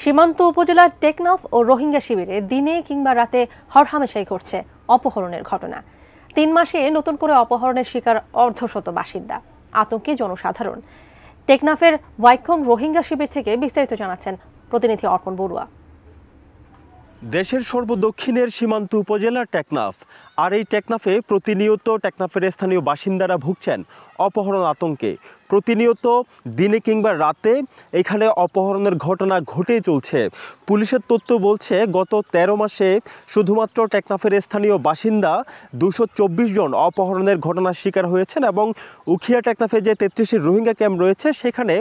সীমান্ত উপজেলার টেকনাফ ও রোহিঙ্গা শিবিরে দিনে কিংবা রাতে হরহামেশাই ঘটছে অপহরণের ঘটনা। ৩ মাসে নতুন করে অপহরণের শিকার অর্ধশত বাসিন্দা, আতঙ্কে জনসাধারণ। টেকনাফের ওয়াইখং রোহিঙ্গা শিবির থেকে বিস্তারিত জানাচ্ছেন প্রতিনিধি অর্পণ বড়ুয়া। দেশের সর্বদক্ষিণের সীমান্ত উপজেলা টেকনাফ, আর এই টেকনাফে প্রতিনিয়ত টেকনাফের স্থানীয় বাসিন্দারা ভুগছেন অপহরণ আতঙ্কে। প্রতিনিয়ত দিনে কিংবা রাতে এখানে অপহরণের ঘটনা ঘটেই চলছে। পুলিশের তথ্য বলছে গত ১৩ মাসে শুধুমাত্র টেকনাফের স্থানীয় বাসিন্দা ২২৪ জন অপহরণের ঘটনার শিকার হয়েছেন এবং উখিয়া টেকনাফে যে ৩৩টি রোহিঙ্গা ক্যাম্প রয়েছে সেখানে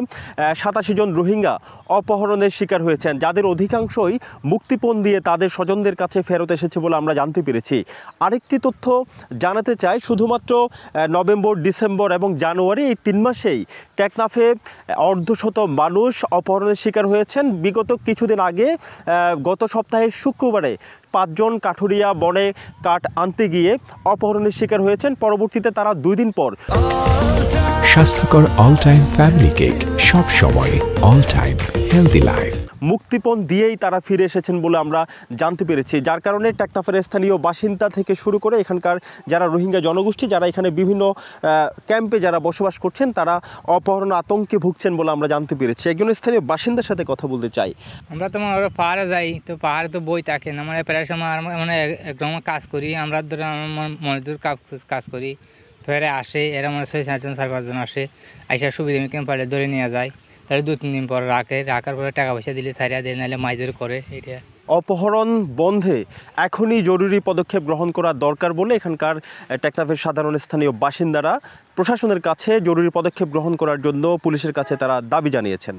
৮৭ জন রোহিঙ্গা অপহরণের শিকার হয়েছেন, যাদের অধিকাংশই মুক্তিপণ দিয়ে তাদের স্বজনদের কাছে ফেরত এসেছে বলে আমরা জানতে পেরেছি। আরেকটি তথ্য জানাতে চাই, শুধুমাত্র নভেম্বর, ডিসেম্বর এবং জানুয়ারি এই ৩ মাসেই টেকনাফে অর্ধশত মানুষ অপহরণের শিকার হয়েছেন। বিগত কিছুদিন আগে গত সপ্তাহে শুক্রবারে ৫ জন কাঠুরিয়া বনে কাঠ আনতে গিয়ে অপহরণের শিকার হয়েছেন। পরবর্তীতে তারা ২ দিন পর স্বাস্থ্যকর অল টাইম ফ্যামিলি কেক, সব সময় অল টাইম হেলদি লাইফ মুক্তিপণ দিয়েই তারা ফিরে এসেছেন বলে আমরা জানতে পেরেছি, যার কারণে টেকনাফের স্থানীয় বাসিন্দা থেকে শুরু করে এখানকার যারা রোহিঙ্গা জনগোষ্ঠী যারা এখানে বিভিন্ন ক্যাম্পে যারা বসবাস করছেন তারা অপহরণ আতঙ্কে ভুগছেন বলে আমরা জানতে পেরেছি। একজন স্থানীয় বাসিন্দার সাথে কথা বলতে চাই। আমরা তো মনে পাহাড়ে যাই, তো পাহাড়ে তো বই থাকে না, মানে প্রায় সময় মানে একদম কাজ করি আমরা, ধরে মনে দূর কাজ করি, ধরে আসে এরা মানে ৬-৭ জন ৪-৫ জন আসে, আইসা সুবিধা ক্যাম্পারে ধরে নিয়ে যায়, তাহলে ২-৩ দিন পর রাখার পরে টাকা পয়সা দিলে ছাড়িয়ে দেয়, নাহলে মাইদের করে। এটা অপহরণ বন্ধে এখনই জরুরি পদক্ষেপ গ্রহণ করা দরকার বলে এখানকার টেকনাফের সাধারণ স্থানীয় বাসিন্দারা প্রশাসনের কাছে জরুরি পদক্ষেপ গ্রহণ করার জন্য পুলিশের কাছে তারা দাবি জানিয়েছেন।